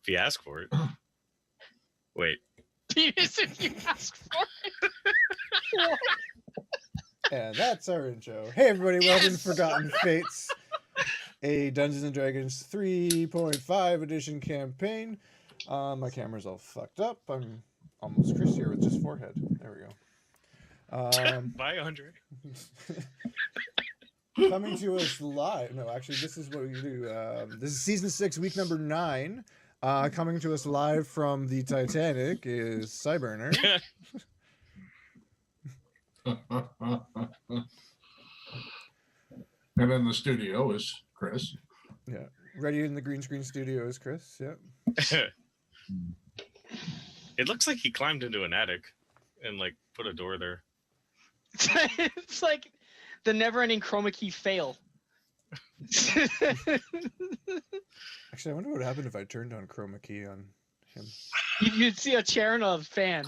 If you ask for it. Wait. Penis if you ask for it. And that's our intro. Hey everybody, welcome to Forgotten Fates, a Dungeons & Dragons 3.5 edition campaign. My camera's all fucked up. I'm almost Chris here with just forehead. There we go. Bye, Andre. Coming to us live. No, actually, this is what we do. This is season 6, week number 9. Coming to us live from the Titanic is Cyburner. And in the studio is Chris. Yeah. Ready in the green screen studio is Chris. Yep. It looks like he climbed into an attic and like put a door there. It's like the never-ending chroma key fail. Actually, I wonder what happened if I turned on chroma key on him. You'd see a chair and a fan.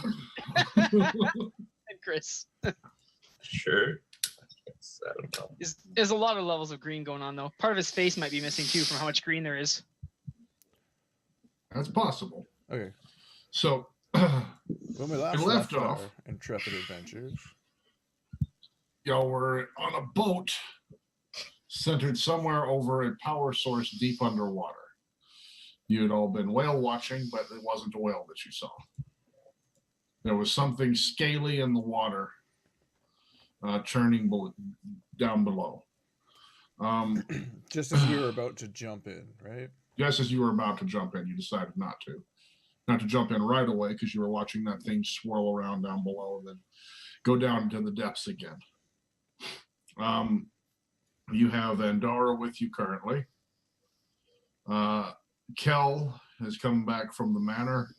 And Chris. Sure. I don't know. There's a lot of levels of green going on, though. Part of his face might be missing, too, from how much green there is. That's possible. Okay. So, When we last left our off, intrepid adventures. y'all were on a boat centered somewhere over a power source deep underwater. You had all been whale watching, but it wasn't a whale that you saw. There was something scaly in the water, churning down below. Just as we were about to jump in, right? Just as you were about to jump in, you decided not to jump in right away because you were watching that thing swirl around down below and then go down into the depths again. You have Andara with you currently. Kel has come back from the manor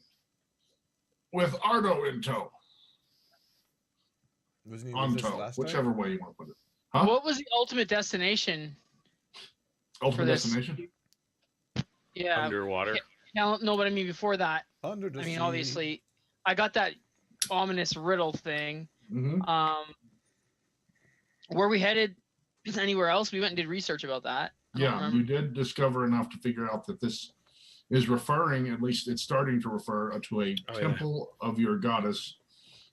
with Ardo in tow. Wasn't he On with us tow, last whichever time? way you want to put it. Huh? What was the ultimate destination? Ultimate this? destination? Yeah. Underwater. No, but I mean before that. Under the I mean, sea. obviously, I got that ominous riddle thing. Mm-hmm. Were we headed anywhere else? We went and did research about that. I don't Yeah, remember. you did discover enough to figure out that this is referring, at least it's starting to refer to a temple of your goddess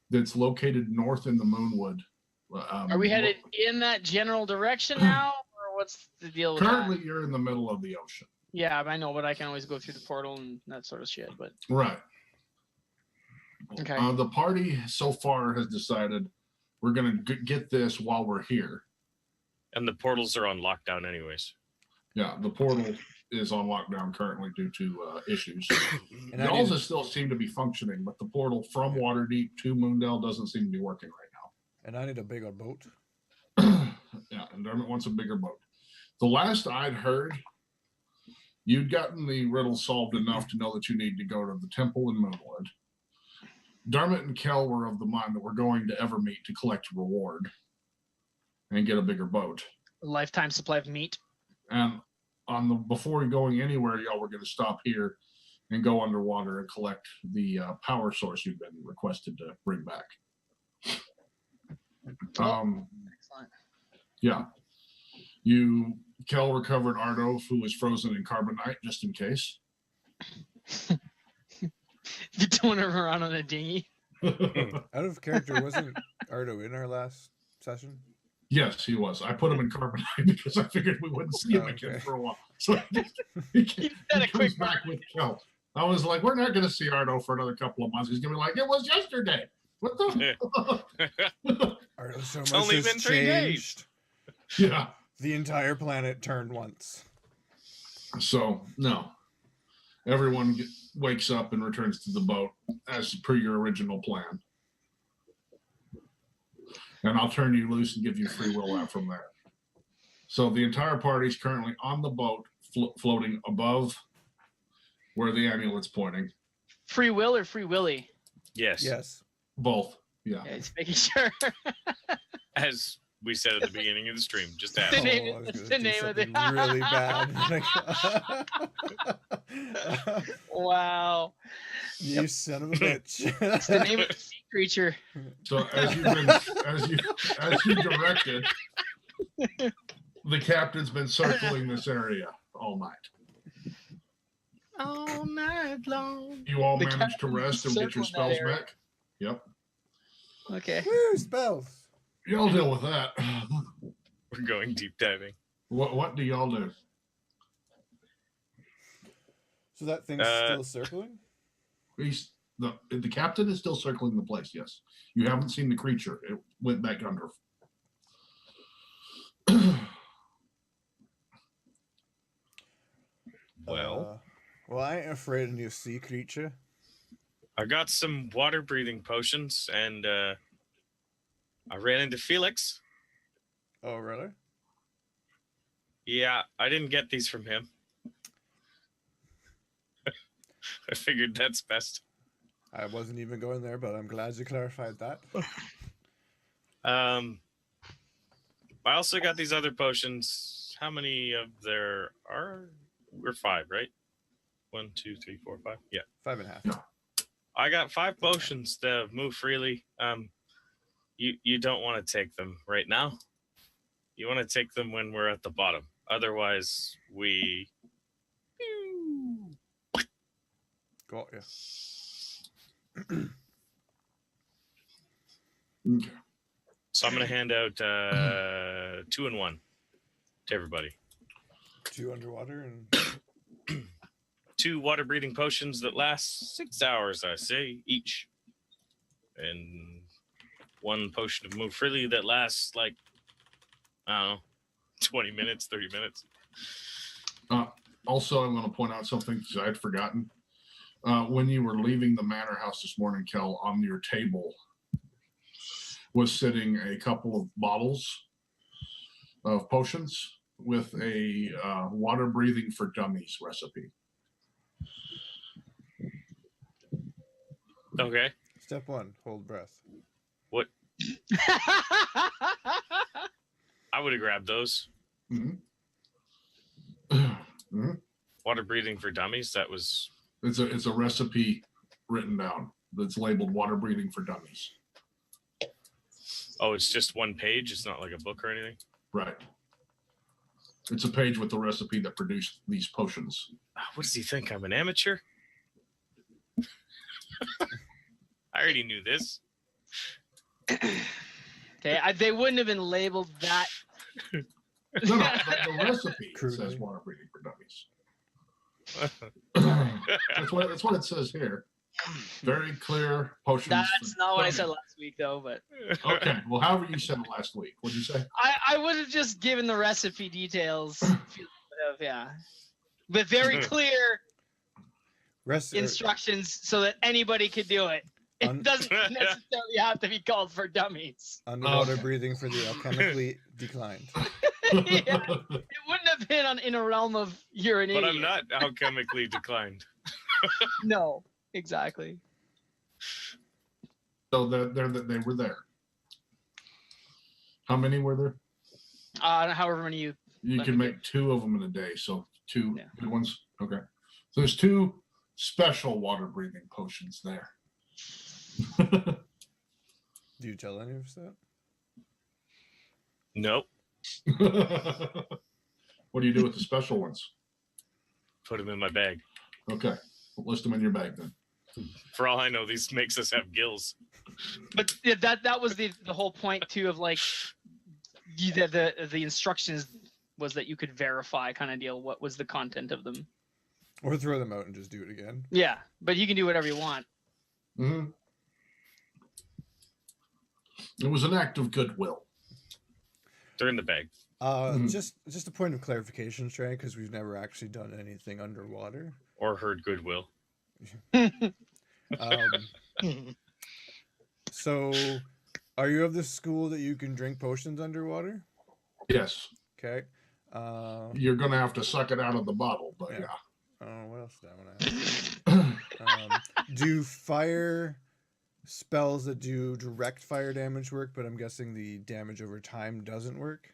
that's located north in the Moonwood. Are we headed in that general direction now, or what's the deal with Currently, that? you're in the middle of the ocean. Yeah, I know, but I can always go through the portal and that sort of shit. But Right. okay, The party so far has decided we're going to get this while we're here. And the portals are on lockdown anyways. Yeah, the portal is on lockdown currently due to issues. And I Y'all's need- still seem to be functioning, but the portal from Waterdeep to Moondale doesn't seem to be working right now. And I need a bigger boat. Yeah, and Dermot wants a bigger boat. The last I'd heard, you'd gotten the riddle solved enough to know that you need to go to the temple in Moonwood. Dermot and Kel were of the mind that we're going to Evermeet to collect a reward and get a bigger boat. lifetime supply of meat. And before going anywhere, y'all were going to stop here and go underwater and collect the power source you've been requested to bring back. Excellent. Yeah. Kel recovered Ardo, who was frozen in carbonite, just in case. You towing her around on a dinghy. Out of character, wasn't Ardo in our last session? Yes, he was. I put him in carbonite because I figured we wouldn't see him Oh, again okay. for a while. So he did a comes quick back with Kel. I was like, we're not going to see Ardo for another couple of months. He's going to be like, it was yesterday. What the? Ardo so It's much only has been 3 days. changed. Yeah. The entire planet turned once. So, no. Everyone wakes up and returns to the boat as per your original plan. And I'll turn you loose and give you free will out from there. So the entire party is currently on the boat, floating above where the amulet's pointing. Free will or free willy? Yes. Yes. Both. Yeah. Yeah, just making sure. As we said at the beginning of the stream, just The ask. name- I was that's gonna the do name of it. something really bad. Wow. You son of a bitch. It's the name of the sea creature. So as you directed, the captain's been circling this area all night. Oh all night long. You all The managed to captain's rest and get your circling that spells area. back? Yep. Okay. Woo, spells. Y'all deal with that. We're going deep diving. What do y'all do? So that thing's still circling? The captain is still circling the place, yes. You haven't seen the creature. It went back under. Well, Well, I ain't afraid of new sea creature. I got some water breathing potions, and I ran into Felix. Oh, really? Yeah, I didn't get these from him. I figured that's best. I wasn't even going there, but I'm glad you clarified that. I also got these other potions. How many of there are? We're 5, right? 1, 2, 3, 4, 5. Yeah. 5.5. I got 5 potions that move freely. You don't want to take them right now. You want to take them when we're at the bottom. Otherwise, we. Got you. Okay. So I'm gonna hand out 2 and 1 to everybody. 2 underwater and 2 water breathing potions that last 6 hours, I say, each. And 1 potion of move freely that lasts like, I don't know, 20 minutes, 30 minutes. Also, I'm going to point out something because I had forgotten. When you were leaving the manor house this morning, Kel, on your table was sitting a couple of bottles of potions with a water breathing for dummies recipe. Okay. step 1, hold breath. What? I would have grabbed those. Mm-hmm. Mm-hmm. Water breathing for dummies. That was. It's a recipe written down that's labeled water breathing for dummies. Oh, it's just 1 page. It's not like a book or anything. Right. It's a page with the recipe that produced these potions. What does he think? I'm an amateur? I already knew this. Okay, they wouldn't have been labeled that. No, the recipe Crudely. says water breathing for dummies. That's what it says here. Very clear potions. That's for not what I dummies. said last week, though. But Okay, well, however you said it last week. What did you say? I would have just given the recipe details. Yeah, but very clear instructions so that anybody could do it. It doesn't necessarily have to be called for dummies. Underwater breathing for the alchemically declined. Yeah, it wouldn't have been in a realm of you're an But idiot. I'm not alchemically declined. No, exactly. So they were there. How many were there? However many you. You Let can me make 2 of them in a day, so 2 Yeah. good ones. Okay, so there's 2 special water breathing potions there. Do you tell any of us that? Nope. What do you do with the special ones? Put them in my bag. Okay, list them in your bag then. For all I know, these makes us have gills. But yeah, that was the whole point too of like the instructions was that you could verify kind of deal what was the content of them. Or throw them out and just do it again. Yeah, but you can do whatever you want. Mm-hmm. It was an act of goodwill. They're in the bag. Just a point of clarification, Sragg, because we've never actually done anything underwater. Or heard goodwill. So, are you of the school that you can drink potions underwater? Yes, Okay. you're going to have to suck it out of the bottle, but Yeah. yeah. Oh, what else did I want to ask? Do fire spells that do direct fire damage work, but I'm guessing the damage over time doesn't work?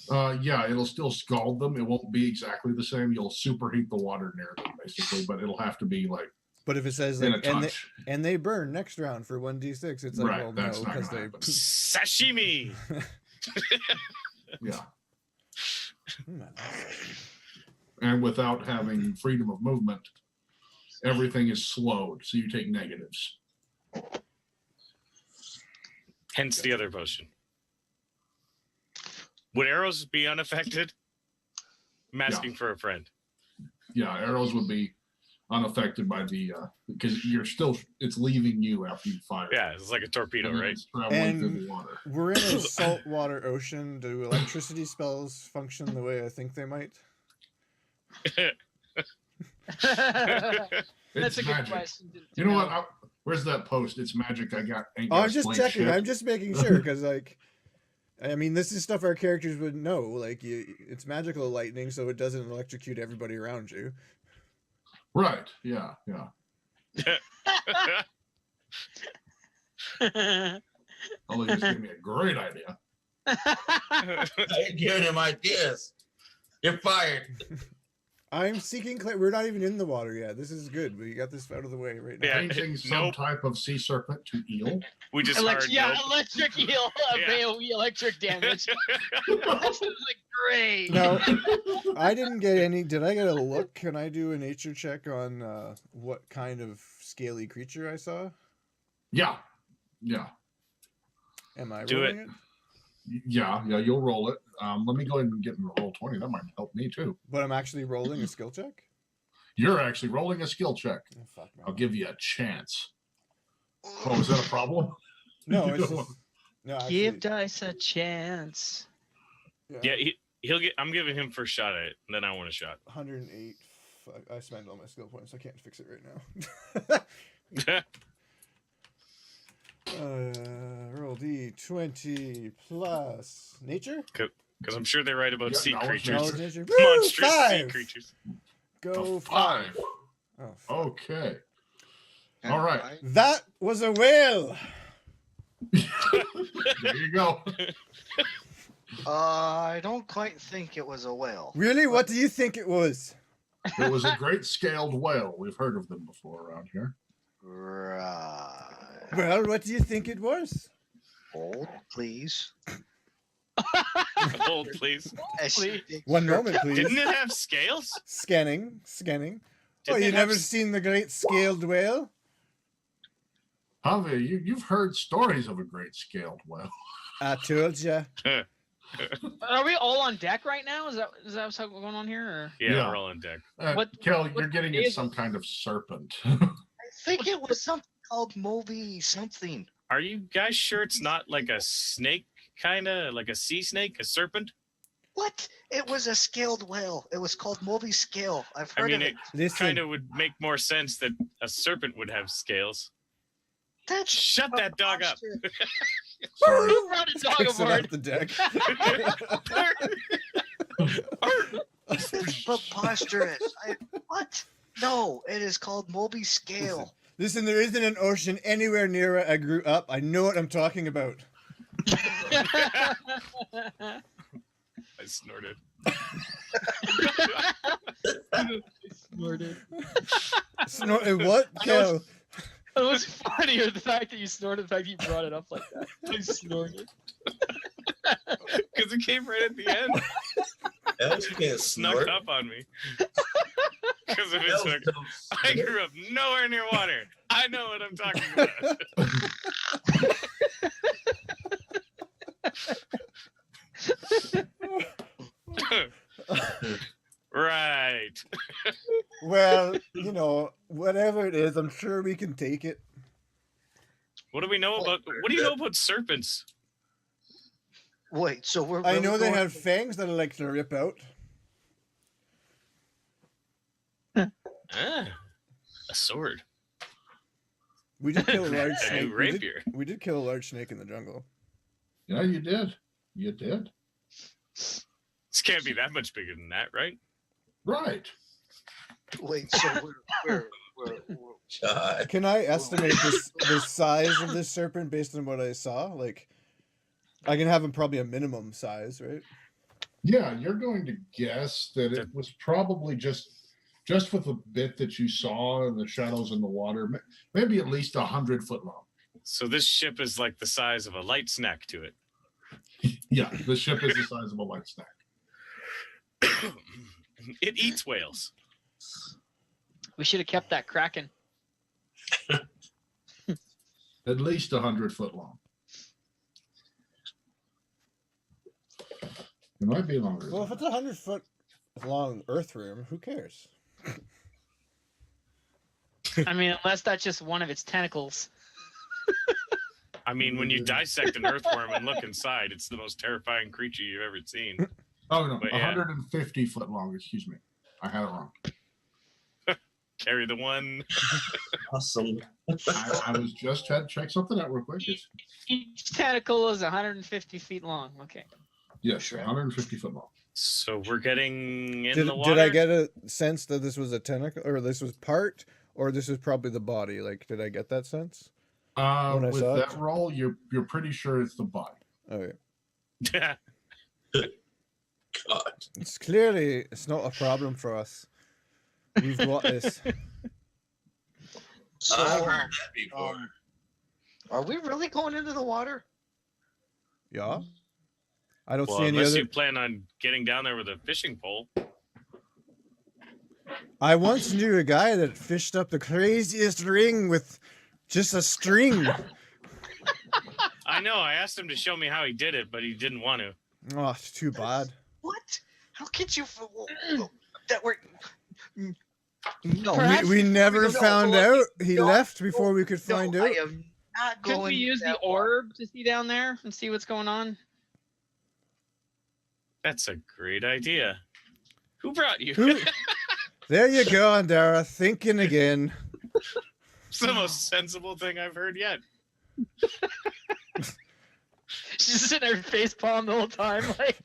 Yeah, it'll still scald them. It won't be exactly the same. You'll superheat the water near them, basically, but it'll have to be like But if it says in a like touch. and they burn next round for 1d6, it's like, Right, well, that's no, not because gonna they. happen. Sashimi! Yeah. I like sashimi. And without having freedom of movement, everything is slowed, so you take negatives. Hence the other potion. Would arrows be unaffected? I'm asking for a friend. Yeah, arrows would be unaffected by the because you're still it's leaving you after you fire. Yeah, it's like a torpedo, And then right? it's traveling through the water. We're in a saltwater ocean. Do electricity spells function the way I think they might? That's It's a good magic. question. You know what? Where's that post? It's magic. I got. Ain't got I'm just explain checking. shit. I'm just making sure because, like, I mean, this is stuff our characters would know. Like, it's magical lightning, so it doesn't electrocute everybody around you. Right. Yeah. Yeah. Oh, you just gave me a great idea. I ain't giving him ideas. You're fired. I'm seeking. We're not even in the water yet. This is good. We got this out of the way right now. Yeah. Changing some Nope. type of sea serpent to eel. We just hard nope. Electric eel, Yeah. AoE electric damage. That's like great. No, I didn't get any. Did I get a look? Can I do a nature check on what kind of scaly creature I saw? Yeah. Yeah. Am I Do rolling it? Yeah. Yeah. You'll roll it. Let me go ahead and get in roll 20. That might help me too. But I'm actually rolling a skill check? You're actually rolling a skill check. Oh, fuck, man. I'll give you a chance. Oh, is that a problem? No, You it's don't just, no, Give actually, dice a chance. Yeah, he'll get. I'm giving him first shot at it, and then I want a shot. 108. Fuck, I spent all my skill points. I can't fix it right now. Roll D20 plus nature. Because I'm sure they write about Yeah, sea knowledge creatures, Knowledge nature. monstrous sea 5. creatures. Go A 5. Oh, fuck. Okay. All right. That was a whale. There you go. I don't quite think it was a whale. Really? What do you think it was? It was a great scaled whale. We've heard of them before around here. Right. Well, what do you think it was? Hold, please. Hold, please. One moment, please. Didn't it have scales? Scanning. Didn't Oh, you it have never seen the great scaled whale? Haavia, you've heard stories of a great scaled whale. I told ya. Are we all on deck right now? Is that what's going on here? Or? Yeah, Yeah. we're all on deck. Kel, what you're getting is at some kind of serpent. I think it was something called Moby something. Are you guys sure it's not like a snake, kind of like a sea snake, a serpent? What? It was a scaled whale. It was called Moby scale. I've I heard mean, of it it. Listen, kind of would make more sense that a serpent would have scales. That's Shut that dog up. preposterous. Sorry. Who brought a dog kicks it aboard? off the deck. This is preposterous. What? No, it is called Moby scale. Listen, there isn't an ocean anywhere near where I grew up. I know what I'm talking about. I snorted. Snorted. What? Kel? It was funnier the fact that you snorted, the fact that you brought it up like that. I snorted. Because it came right at the end. Else you can't Snuck snort. up on me. Because of his Else hook. don't I snort. grew up nowhere near water. I know what I'm talking about. Right. Well, you know, whatever it is, I'm sure we can take it. What do we know about? What do you know about serpents? Wait, so we're. I really know they going- have fangs that I like to rip out. Ah, a sword. We did kill a large A snake. new rapier. We did kill a large snake in the jungle. Yeah, you did. You did. This can't be that much bigger than that, right? Right. Wait, so we're God. Can I estimate the size of this serpent based on what I saw? Like, I can have him probably a minimum size, right? Yeah, you're going to guess that it was probably just with the bit that you saw and the shadows in the water, maybe at least 100-foot long. So this ship is like the size of a light snack to it. Yeah, the ship is the size of a light snack. It eats whales. We should have kept that Kraken. At least 100 foot long. It might be longer. Well, if than it's 100 foot long earthworm, who cares? I mean, unless that's just one of its tentacles. I mean, when you dissect an earthworm and look inside, it's the most terrifying creature you've ever seen. Oh, no, But yeah. 150 foot long. Excuse me. I had it wrong. Carry the one. Awesome. I was just had to check something out real quick. Each tentacle is 150 feet long. Okay. Yes, 150 foot long. So we're getting in Did, the water. did I get a sense that this was a tentacle, or this was part, or this was probably the body? Like, did I get that sense? When I With saw that it? roll, you're pretty sure it's the body. Okay. God. It's not a problem for us. We've got this. So, I've heard that before. are we really going into the water? Yeah. I don't Well, see any unless other. you plan on getting down there with a fishing pole. I once knew a guy that fished up the craziest ring with just a string. I know. I asked him to show me how he did it, but he didn't want to. Oh, it's too bad. What? How could you? That were. No. Perhaps- We never No, found no, out. He no, left before we could find no, out. I am not Could going. we use the that water. orb to see down there and see what's going on? That's a great idea. Who brought you? Who- There you go, Andara, thinking again. It's the most sensible thing I've heard yet. She's sitting there face palm the whole time, like.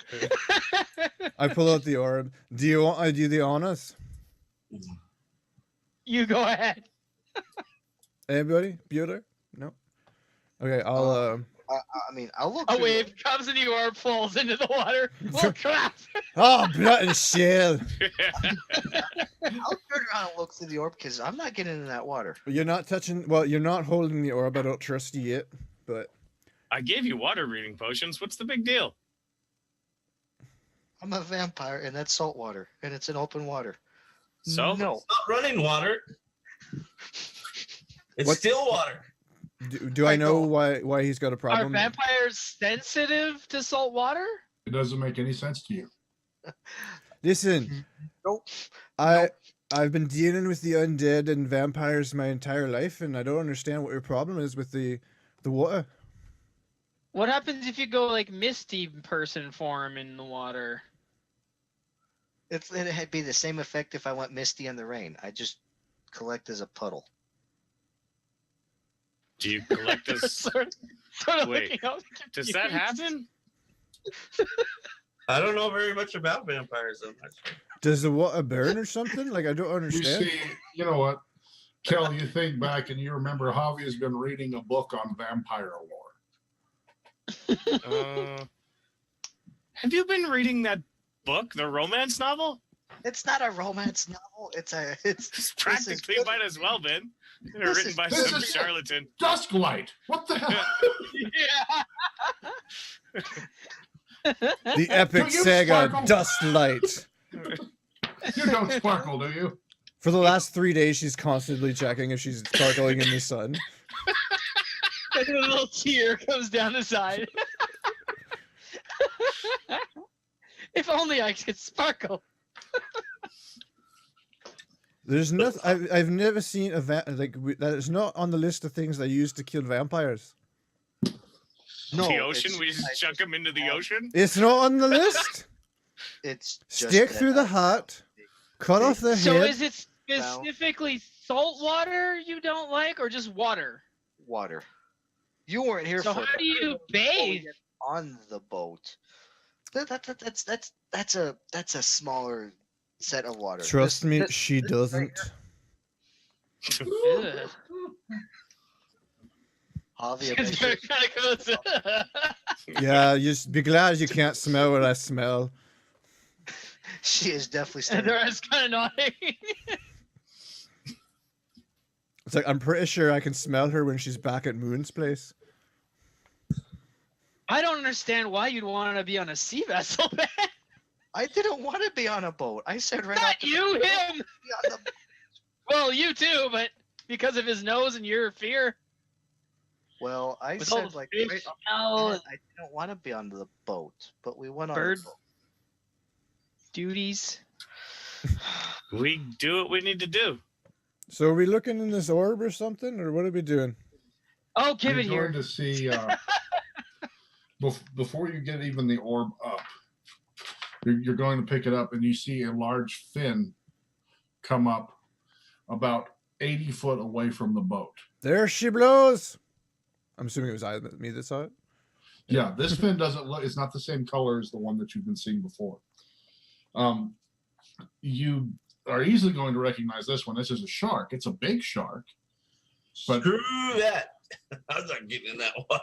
I pull out the orb. Do you want I do the honors? You go ahead. Anybody? Bueller? No. Okay, I'll I mean, I'll look. A through wave comes and the orb falls into the water. Oh crap! Oh, blood and shell. I'll turn around and look through the orb because I'm not getting in that water. You're not touching. Well, you're not holding the orb. I don't trust you yet. But I gave you water breathing potions. What's the big deal? I'm a vampire, and that's salt water, and it's in open water. So? No. It's not running water. It's What- still water. do I I know don't. why he's got a Are problem? vampires sensitive to salt water? It doesn't make any sense to you. Listen, Nope. I've been dealing with the undead and vampires my entire life, and I don't understand what your problem is with the water. What happens if you go like misty person form in the water? It'd be the same effect if I went misty in the rain. I just collect as a puddle. Do you collect this? sort of Wait, looking out Does that confused. happen? I don't know very much about vampires so much. Does the water burn or something? Like I don't You understand. see, you know what? Kel, you think back and you remember Haavia's been reading a book on vampire lore. Have you been reading that book, the romance novel? It's not a romance novel. It's practically good. might as well been. This Written is- by this some is- charlatan. Dusklight. What the hell? Yeah. The epic Do you saga sparkle? Dustlight. You don't sparkle, do you? For the last 3 days, she's constantly checking if she's sparkling in the sun. And a little tear comes down the side. If only I could sparkle. There's nothing. I've never seen a that is not on the list of things they use to kill vampires. No, The ocean? it's- We just chuck them into the ocean? It's not on the list. It's just Stick that through the heart, cut off the So head. is it specifically salt water you don't like, or just water? water. You weren't here So for how that. do you bathe? On the boat. That's a smaller set of water. Trust This- me, this- she this doesn't. Ugh. Javier It's mentioned- kind of goes. Yeah, you just be glad you can't smell what I smell. she is definitely And standing. they're just kind of nodding. It's like I'm pretty sure I can smell her when she's back at Moon's place. I don't understand why you'd want to be on a sea vessel, man. I didn't want to be on a boat. I said right Not off the you, bat, him. "Be on the-" Well, you too, but because of his nose and your fear. Well, I With all said the like fish right off smell the and bat, I didn't want to be on the boat, but we went on Bird. the boat. duties. We do what we need to do. So are we looking in this orb or something, or what are we doing? Oh, give You're it here. going to see before you get even the orb up, you're going to pick it up and you see a large fin come up about 80 foot away from the boat. There she blows. I'm assuming it was me that saw it. Yeah, this fin doesn't look, it's not the same color as the one that you've been seeing before. You are easily going to recognize this one. This is a shark. It's a big shark. But Screw that. I'm not getting in that water.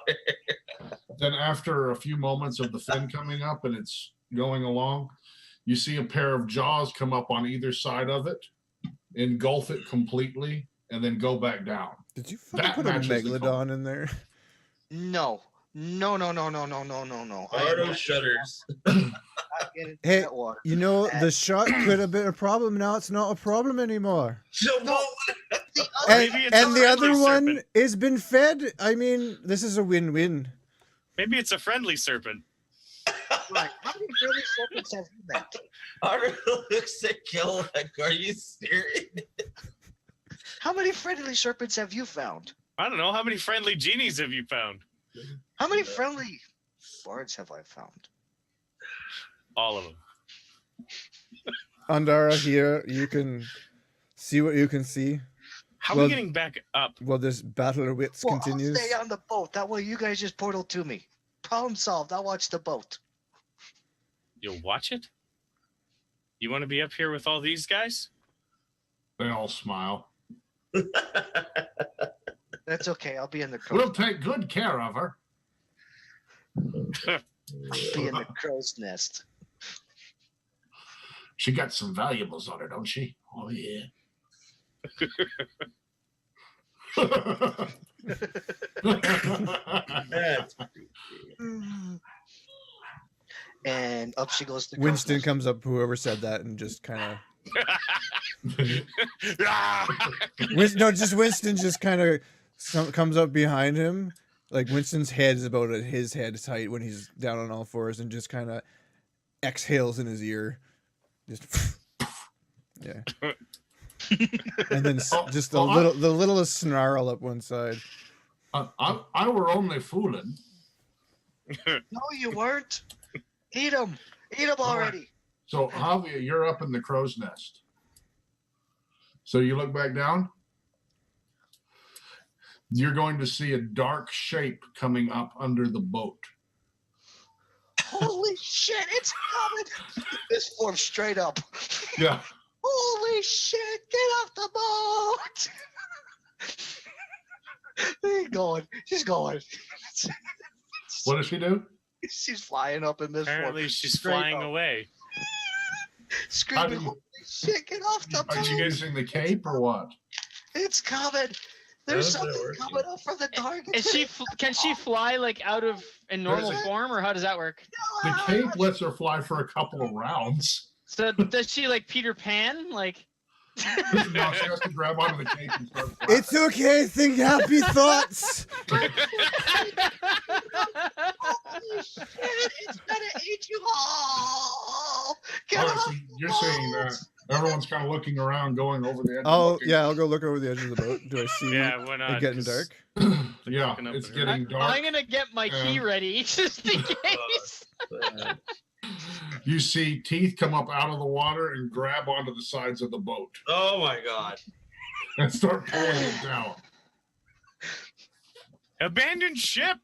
then after a few moments of the fin coming up and it's going along, you see a pair of jaws come up on either side of it, engulf it completely, and then go back down. Did you fucking That put a matches the color. megalodon in there? No. No. Ardo shudders. Not get into Hey, that water. you know, the shark could have been a problem. Now it's not a problem anymore. So No. The other, And, Maybe it's a and the other friendly one serpent. has been fed. I mean, this is a win-win. Maybe it's a friendly serpent. right. How many friendly serpents have you met? Ardo looks at Kill like, are you serious? How many friendly serpents have you found? I don't know. How many friendly genies have you found? How many friendly bards have I found? All of them. Andara, here, you can see what you can see. How are Well- we getting back up? While this battle of wits Well, continues. I'll stay on the boat. That way you guys just portal to me. Problem solved. I'll watch the boat. You'll watch it? You want to be up here with all these guys? They all smile. That's okay. I'll be in the We'll crow's, take good care of her. be in the crow's nest. She got some valuables on her, don't she? Oh, yeah. That's And up she goes to Winston comes up, whoever said that, and just kind of Winston just kind of comes up behind him. Like Winston's head is about at his head height when he's down on all fours, and just kind of exhales in his ear. Just yeah. And then just the littlest snarl up one side. I were only fooling. No, you weren't. Eat them. Eat them already. So, Haavia, you're up in the crow's nest. So you look back down. You're going to see a dark shape coming up under the boat. Holy shit, it's coming. This form straight up. Yeah. Holy shit, get off the boat. She's going. She's going. What does she do? She's flying up in this Apparently form. she's Straight flying up. away. Screaming, How do you- holy shit, get off the Are boat. you using the cape or what? It's coming. There's How's that something working? coming up from the dark. Is she? Can she fly like out of in normal There's a- form, or how does that work? The cape lets her fly for a couple of rounds. So does she like Peter Pan? Like No, she has to grab onto the cape and start flying. It's okay. Think happy thoughts. Holy shit, it's gonna eat you all. Get All right, off so the you're saying boat. that everyone's kind of looking around, going over the edge. Oh looking. yeah, I'll go look over the edge of the boat. Do I see Yeah, why not? it getting 'Cause dark? Yeah, looking up it's at her. getting dark. I'm gonna get my key Yeah. ready just in case. You see teeth come up out of the water and grab onto the sides of the boat Oh my god. and start pulling it down. Abandoned ship.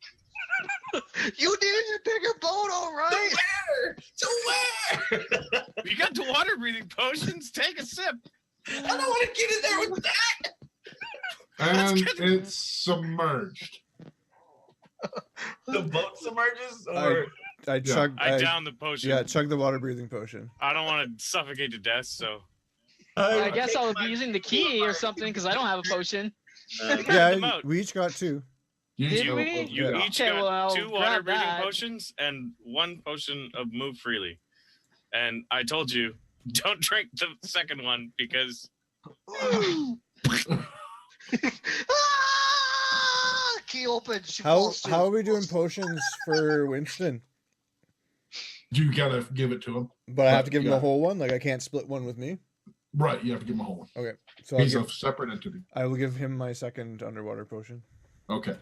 You needed a bigger boat, all right? To where? You got the water breathing potions. Take a sip. I don't want to get in there with that. And it's submerged. The boat submerges, or I chug. I down the potion. Yeah, chug the water breathing potion. I don't want to suffocate to death, so I guess I'll be using the key or something because I don't have a potion. them Yeah, out. we each got two. Did You- we? you yeah. each Okay, got well, I'll 2 water grab breathing that. potions and 1 potion of move freely. And I told you, don't drink the second one because Key open. She How falls through. are we doing potions for Winston? You gotta give it to him. But I have to give him Yeah. a whole one. Like I can't split one with me. Right, you have to give him a whole one. Okay, so He's a separate entity. I will give him my second underwater potion. Okay.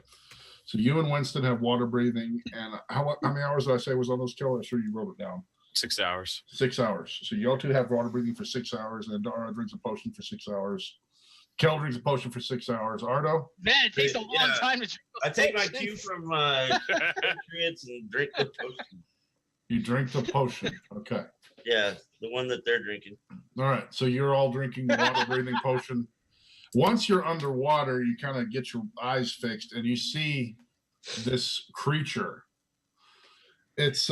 So you and Winston have water breathing, and how many hours did I say was on those kill? I'm sure you wrote it down. 6 hours. 6 hours. So y'all two have water breathing for 6 hours, and then Dara drinks a potion for 6 hours. Kel drinks a potion for 6 hours. Ardo? Man, it takes a long Yeah. time to drink. I take my cue from my patriots and drink the potion. You drink the potion. Okay. Yeah, the one that they're drinking. All right. So you're all drinking the water breathing potion. Once you're underwater, you kind of get your eyes fixed and you see this creature. It's